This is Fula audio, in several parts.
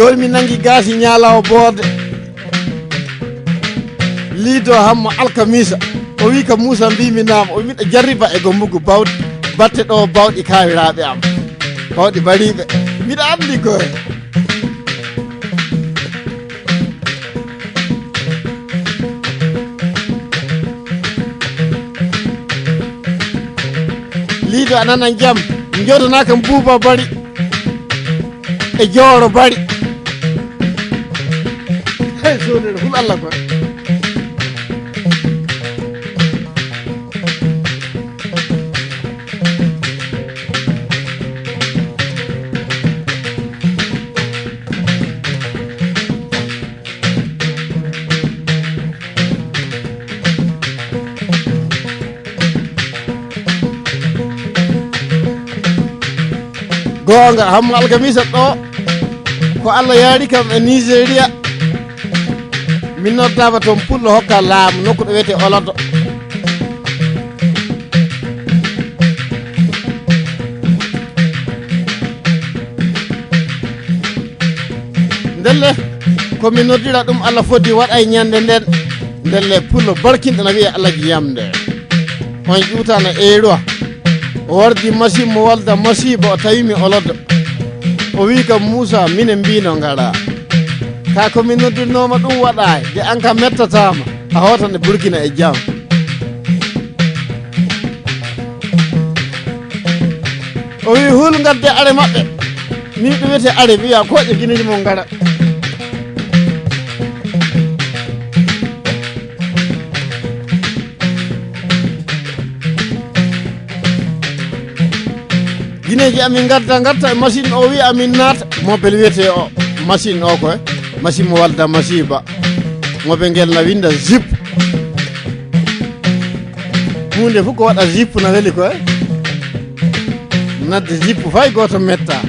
joni mi nangi Gaatchi ñaalawo boorde liido hammo alkamisa o wi ka Moussa mbimi naam o miɗa jarriba e gombugu bawɗi batte ɗo bawɗi kawiraɓe am bawɗi bariɓe mbiɗa andi koye liido ananan jaam jodana kam buuba bari e jooro bari hey sodere hul Allah ko gonga hammo alkamisa ɗo ko Allah yaari kam e Nigéria min noddama toon pullo hokka laamu nokku ɗo wiyete olodo ndelle komin noddira ɗum Allah foddi waɗay ñande nden ndelle pullo barkinɗo no wiya Allah jiyamde on ƴuutano eeruwa o wardi machine mo walda masiba o tawimi olodo o wi kam Moussa minen mbino ngara ka komin noddirnoma ɗum waɗay de an kam mettatama a hotande Burkina e jaam o wi hul gadde are maɓɓe ni ɗum wiyete are wiya koƴe guineji mo ngara guineji amin gadda e machine o wi amin naata mobel wiyete o machine o koye machine mo walda masiba moɓe gelna winda zip hunde fof ko waɗa zip no weeli koye nadde zip fay goto metta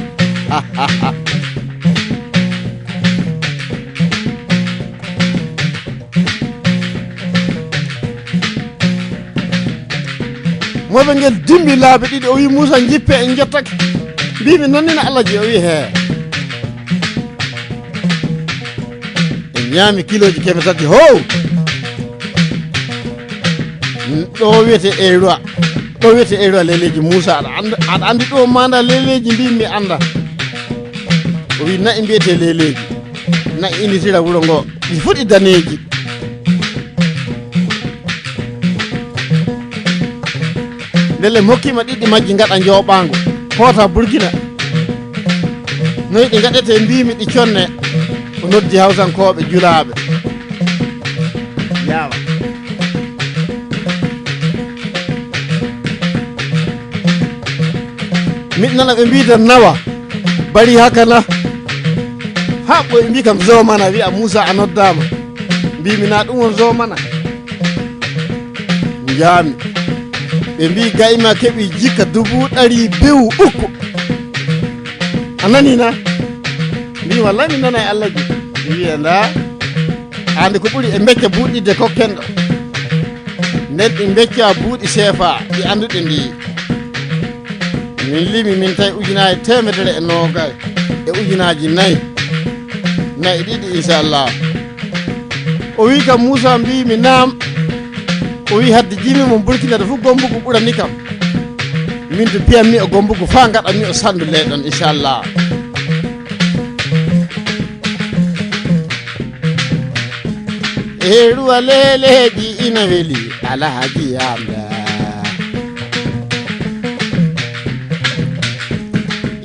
moɓe ngel dimbi laaɓe ɗiɗi o wi Moussa jippe en jottake mbimi nonnina Allah ji o wi he en ñaami kiloji keme tati ho ɗo wiyete eeroa leleji Moussa aɗa andi ɗo manda leleji mbimi anda o wi nayi mbiyete leleji nayi initira wuuro ngo ɗi fuɗi daneji ndelle mokkima ɗiɗi majji gaɗa jooɓango hoota Burkina noyi ɗi gaɗete mbimi ɗi conne o noddi hawsankoɓe julaɓe yawa min nana ɓe mbida nawa bari hakana ha ɓoye mbi kam zomana wiya Moussa a noddama mbimi na ɗum won zomana jaami ɓe mbi gayma keɓi jikka 300,000 a nani na mbi wallahi mi nana e Allah ji mi wiya nda ande ko ɓuuri e becca buuɗidde kokkenɗo nden ɗi becca buuɗi CFA ɗi anduɗe ndi min limi min tawi ujunaje 190 e ujunaji 4 ɗiɗi inchallah o wi kam Moussa mbimi naam o wi hadde jimi mo Burkina de fof gombugu ɓurani kam min to piyammi o gombugu fa gaɗanmi o sandu leyɗon inchallah eeruwa leleji ina weeli alhaji yamda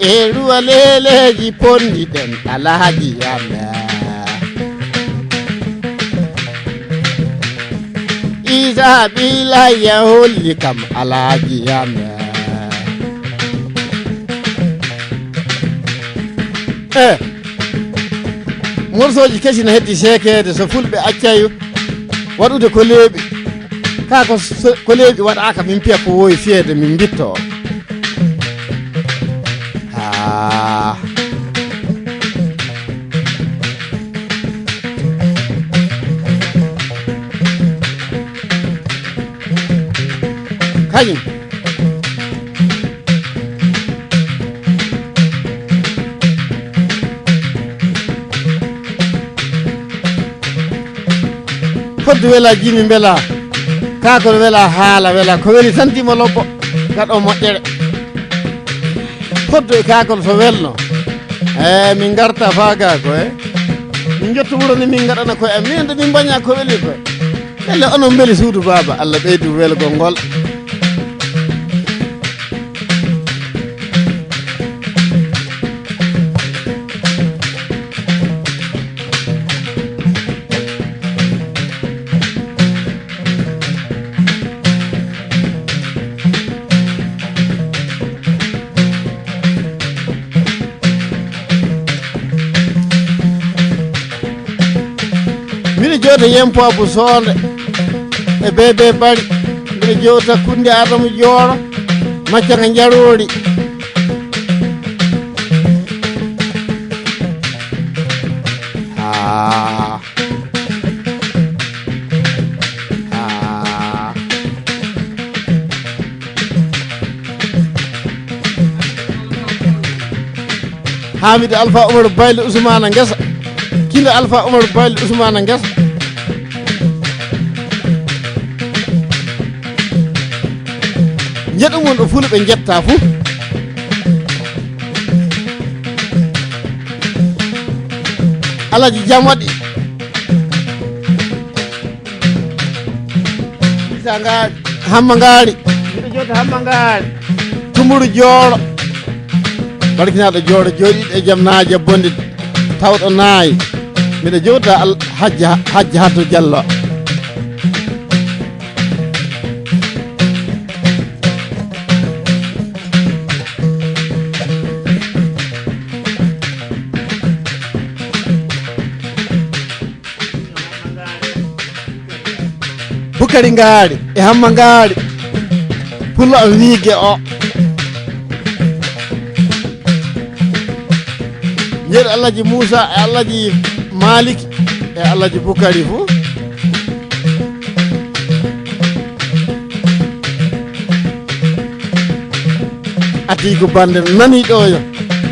eeruwa leleji pondiɗen alhaji yamda isa bilaya holli kam alhaji yamda morsoji kesi no heddi sekede so fulɓe accayo waɗude ko leeɓi ka ko leeɓi waɗaka min piya ko wowi fiyede min bitto kañum hoddu wela jimi bela kakol wela haala wela ko weli tantimo lobbo gaɗo moƴƴere hoddu e kakol so welno min garta faga ko min jotto wuro ni min gaɗana koye am min de min baña ko weli koye elle onon beeli suudu baba Allah ɓeydu welgol ngol mbiɗa jooda yempo abou sonde e bebe bari mbiɗa jowta kunde adama jooro maccaga jarori hamide alpha oumar bayle ousmane guesa kila alpha oumar bayle ousmane guesa jeɗum won ɗo fulɓe jetta fuu alaji jam waɗi isa ngaari hamma ngaari mbiɗo jota hamma ngaari tumuru jooro barkinaɗo jooro jooɗiɗo e jaam naaje bonde tawɗo naayi mbiɗo jowta hajja hatto diallo bukari ngaari e hamma ngaari pullo am wiige o jeeɗo Allahji Moussa e Allahji Malik e Allahji Bukari fuu atigo bande nani ɗo yo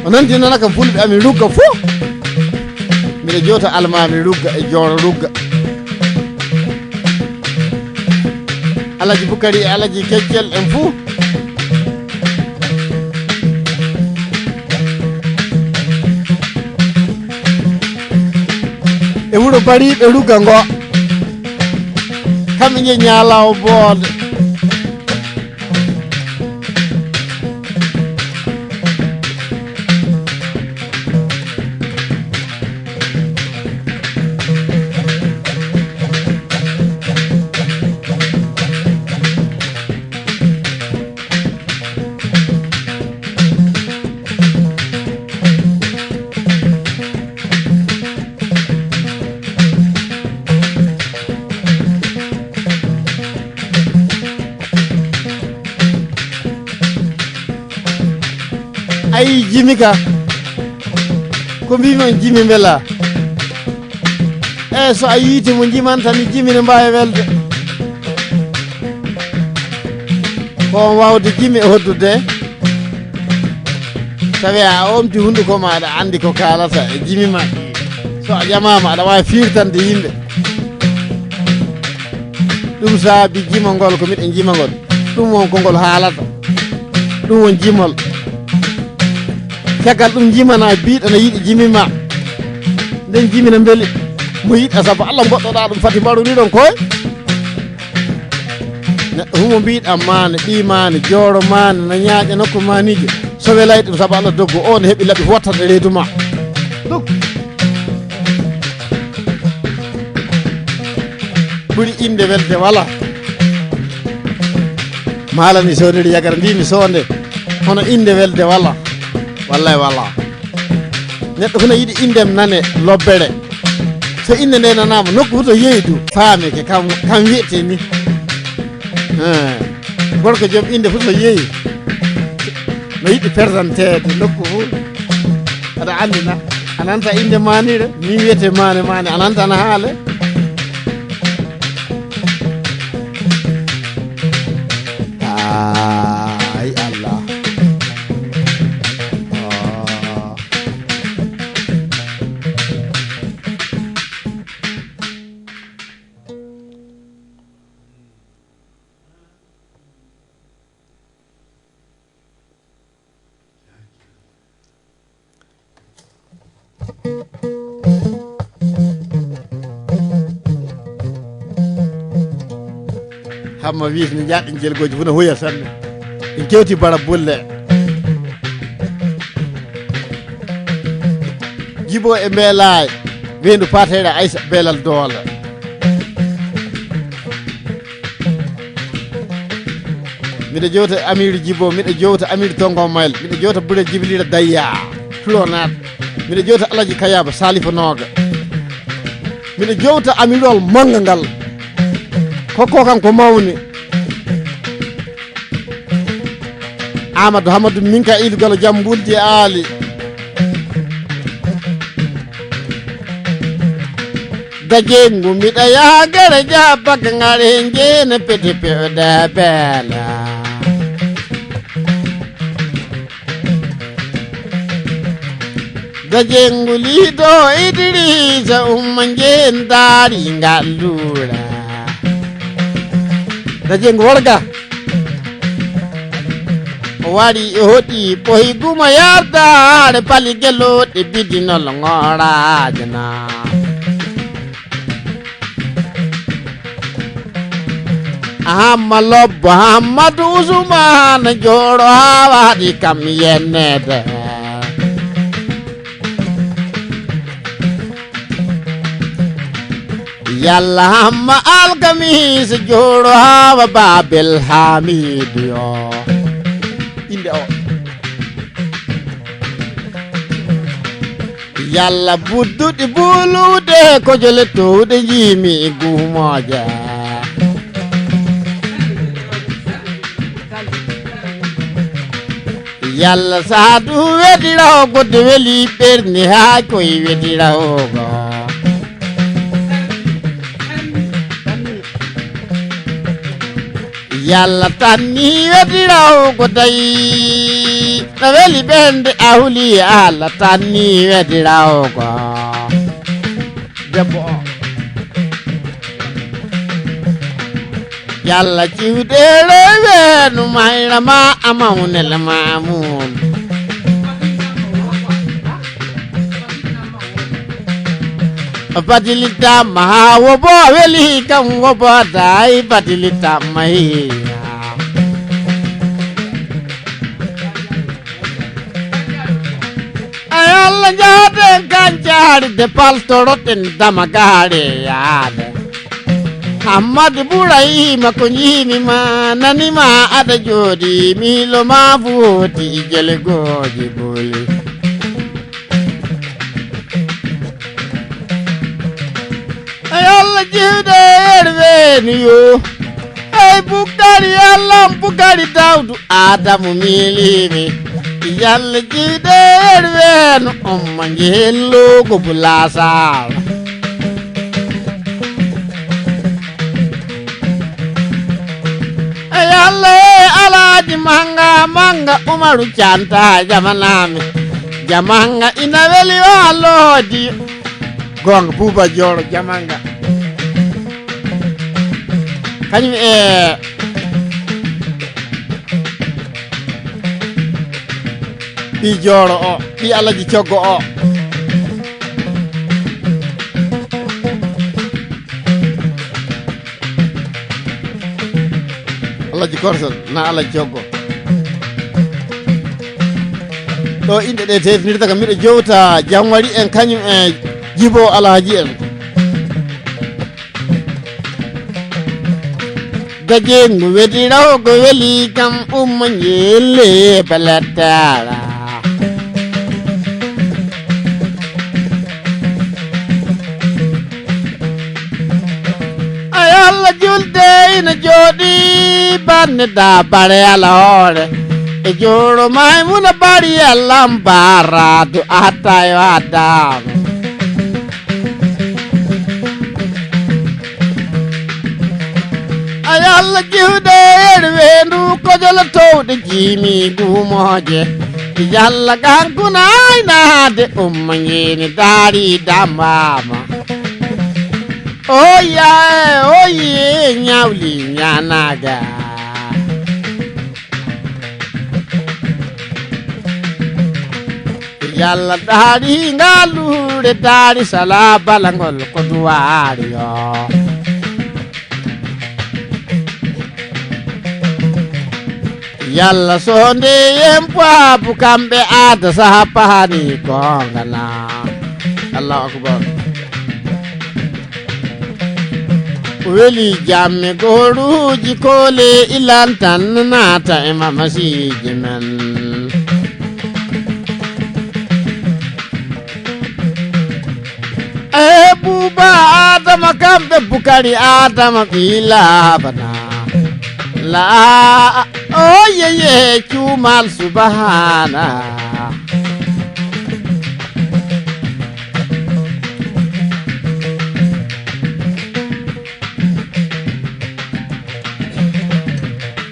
o nanti nana kam fulɓe amin rugga fuu mbiɗa jota almami rugga e jooro rugga Allahji Bukari e Allahji Keccel en fuu e wuro bariɓe rugga ngo kamɓe je ñalawo boode ayi jimi ka ko mbimi on jimi beela so a yiiti mo jimanta mi jimi ne mbawi welde ko wawde jimi e hoddude tawi a omti hunduko maɗa andi ko kalata e jimi ma so a ƴamama aɗa wawi firtande yimɓe ɗum saabi jimol ko miɗen jimagol ɗum won ko ngol haalata ɗum won jimol caggal ɗum jimana biɗo no yiiɗi jimima nden jimina beeli mo yiɗa saabu Allah goɗɗoɗa ɗum fati mbaruniɗon koye neɗɗo humo mbiɗa mane ɗi mane jooro mane no ñaaƴa nokku manije so welay ɗum saabu Allah doggo o ne heeɓi laaɓi wottata reedu ma dog ɓuuri inde welde wala malani sodiri yagara mbimi sonde hono inde welde wala wallahi wala neɗɗo kono yiɗi indem nane lobbere so inde nde nanama nokku huto yeydu faameke kam wiyete ni gorko joom inde fof so yeeyi no yiɗi présentede nokku fof aɗa andina ananta inde manire min wiyete mane ananta ana haale ay Allah hamma wiis ni jaɗɗen jelgoji funa hoya sanne en kewti bara bulle jibo e meelay wendu patere Aïssa Belal Doole miɗa jewta Amiru Jibo miɗa jewta Amiru Tongo Mayel miɗa jewta Ɓure Jibilira Dayya Tulonat miɗa jewta Alaji Kayaba Salifa Noga miɗa jewta Amirol manga ngal kokko kan ko mawni Amadou Hamadou Minkaïl Galo Jam Buldi Ali dajengu miɗa yagere jabaka ngare jene peti pewda bela dajengu lido Idrisa jen dari ngallura dajengu warga wari hoti pohi guma yardare pali geloɗe bidinol ngorajana Amma lobbo Hammadou Ousmane joɗo ha waɗi kam yennede yalla hamma alkamisa joɗo hawa Babel Hamidu yo inde o yalla budduɗi bulude ko jole towde jimi gumoje yalla saadu wedirawo godde weli ɓerni ha koye wedirawogo yalla tanni wedirawo ko tawi no weli ɓende ahuli Allah tanni wedirawo ko debbo o yalla ciwɗele wenu mayra ma amawnel mamun badilitamma ha wobo weli kam wobo day badilitamma hiya ay Allah jaaden kancaari de paltoroten damagaare yaade Hammadou Bourahima ko jiimima nanima aɗa jooɗi miilo ma footi jele gooji boli ay Allah jiwde erweeni yo ay Bukari Allah Bukari Dawdu Adamu miilimi yalla jiwde erweeno omma njellogo bulasal yalla Alaji manga Umaru Canta jamanami jamanga ina weli walodi gonga Buuba Joro jamanga kañum ɓi Joro o ɓi Alaji Coggo o Alaji Korsol na Alaji Coggo ɗo inɗe ɗe tefnirta kam miɗo jowta jam wari en kañum Jibo Alaji en dajengu wedirawo ko weli kam umma jelle balattara ay Allah julde ina jooɗi banne da bare ala hoore e joro Maymuna bari Allah baradu atayo adama ay Allah jiwde wendu kojolo towde jimi gumoje yalla kankuna aynade umma ngeni daari dambama oye nyawli nyanaga yalla daari ngalude daari sala balangol ko duwari yo yalla sonde yempoabu kamɓe aada saha pahani gongana allahu akbar weli jamme goruji kole ilan tan nata e mamasiji men e buba adama kamɓe bukari adama ɓilabana la o yeye cumal subahana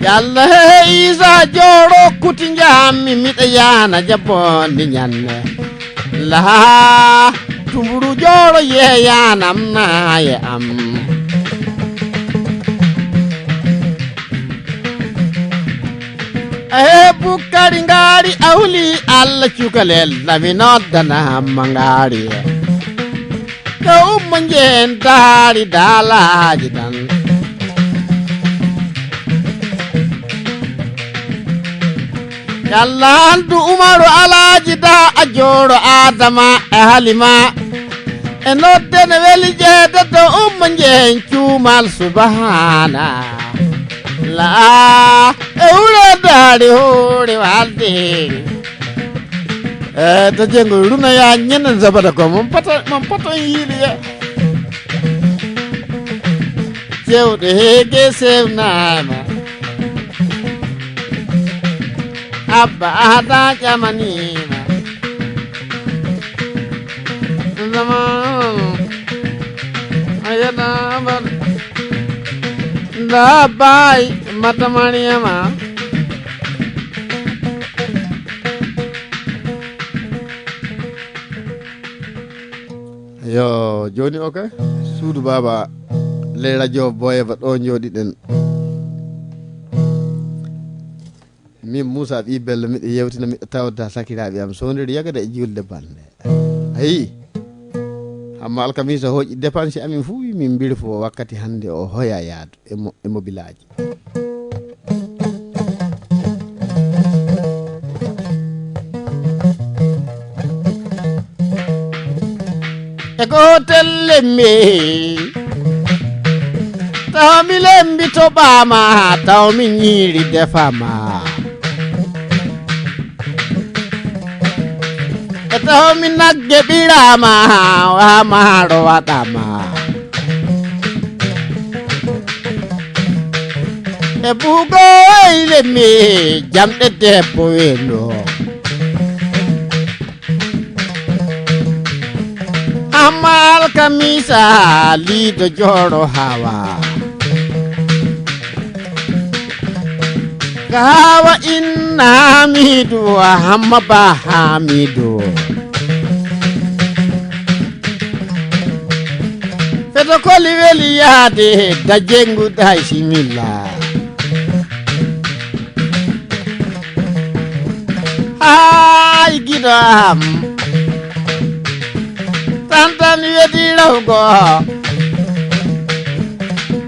yalla he isa joro kuti jammi miɗa yana jabbondi ñanne la tumburu joro yeyanam naye am bukari ngari awli Allah cukalel lami noddana mangari ko ummanjen dari dalaji dan yalla andu umaru alaji da ajoro adama e halima e noddene weli jeede to ummanjen cumal subhana la e wuro daari hoore walde to jengo runa ya ñenen zabada ko mon poto yiili ya cewɗe heege sewnama abba ahada ƴamanima zaman ayanaɓa da bay mata mariama yo joni o kay suudu baba ley radio boyeba ɗo jooɗiɗen min Moussa Bi Bello miɗo yewtina miɗo tawda sakiraɓe am sondiri yagade e julde balde ayi amma alkamisa hooƴi dépense amin fuu min mbiri fo wakkati hannde o hoya yaadu e mobilaji e ko tellemmi taw mi lembi to ɓaama taw mi ñiiri defama e taw mi nagge ɓirama wamaaro waɗama e bugo lemmi jamɗe debbo wendo amal kamisa lido joro hawa kawa inna hamidu hamma ba hamidu feto koli weli yaade da jengu da similla ay gidam tantan wedi lawgo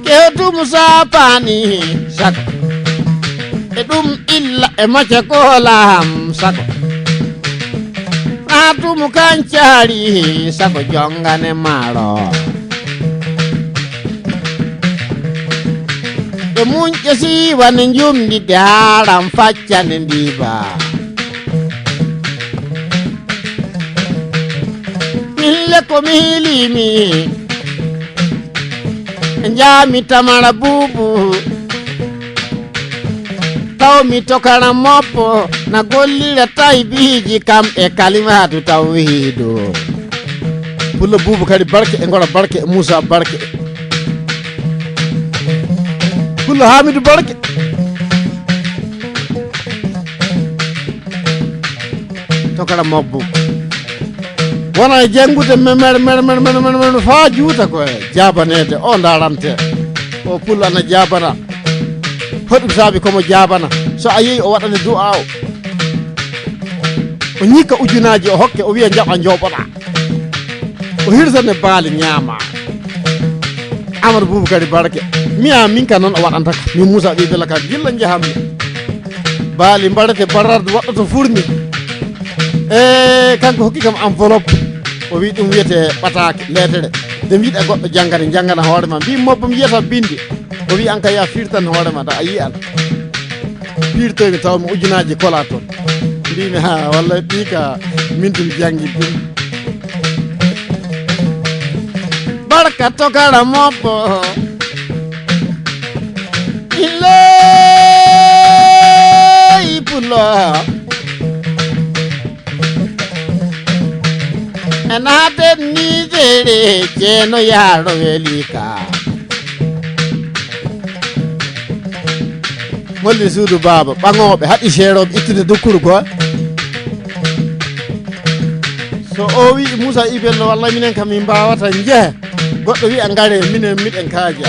kewtu Moussa pani sak e ɗum illa e macca kolam sako atumu kancari sako jongane maaro e munƴe siwane jumdi daram faccane ndiba mille ko mi hilimi jami tamara bubu taw mi tokana moppo na gollira taybiji kam e kalimatu tawhidu pulla bubu kadi barke e ngora barke e Moussa barke pulla Hamidou barke tokana moppo wona e jangude mer fa juuta ko e jabanede o darante o pulla na jabana hoɗum saabi komo jabana so a yeeyi o waɗane du'a o ñikka ujunaji o hokke o wiya jaɓa joɓoɗa o hirsane baali ñaama Amadou Boubou kadi barke miya min ka noon o waɗantaka min Moussa Bi Bello ka gilla jahammi baali mbaɗete bararde woɗɗo to furni e kanko hokki kam enveloppe o wi ɗum wiyete ɓatake lettere nde mbiɗa goɗɗo janggata janggana hoore ma mbi mobbo mi yiyata binde o wi an ka ya firtan hoore ma da a yi an firtoymi tawmi ujunaji kola toon mbimi ha walla ɗi ka min tumi janggi ɗum barka tokara mobbo iley pullo enaten nijere ceeno yaaro welika molli suudu baaba ɓaŋoɓe haɗi seeroɓe ittude dokkuru ko so o wi Moussa Bi Bello walla minen kam min mbawata jeehe goɗɗo wi a gaare minen miɗen kaaja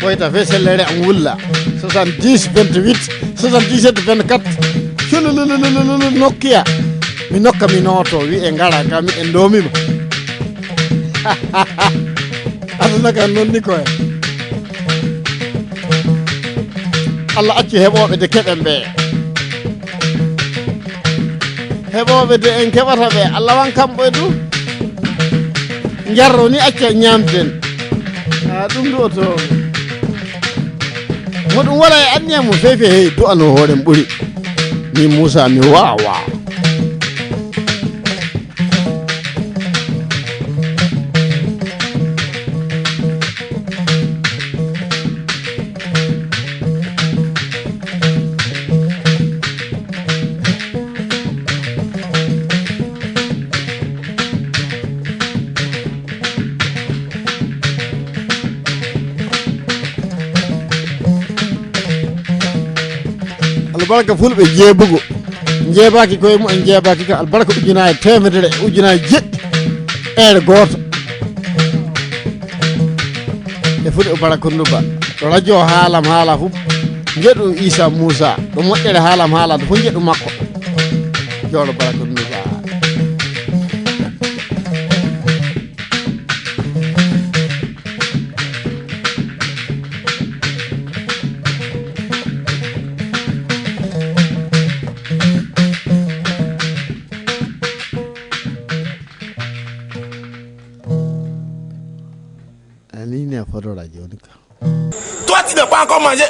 ɓoyta fesellere an wulla 70 28 77 24 culululululu nokkiya mi nokka mi noto wi e gara ka miɗen domima aduna kan nonni koye Allah accu heɓoɓe de keɓen ɓe heɓoɓe de en keɓata ɓe Allah wan kamɓe du jarro ni acca ñamden ha ɗum ɗo to moɗum wala e anniyam mo feefi hey du'ano hoorem ɓuuri min Moussa mi wawa albarka fulɓe jeebugo jeebaki koye mumen jeebaki ka albarka ujunaje temedere ujunaje jeɗɗi ere goto e fuɗi barakonduba ɗo radio haalam haala fu jeeɗu Issa Moussa ɗo moƴƴere haalam haalade fo jeeɗu makko jooɗo barakonduba Toi, tu n'as pas encore mangé.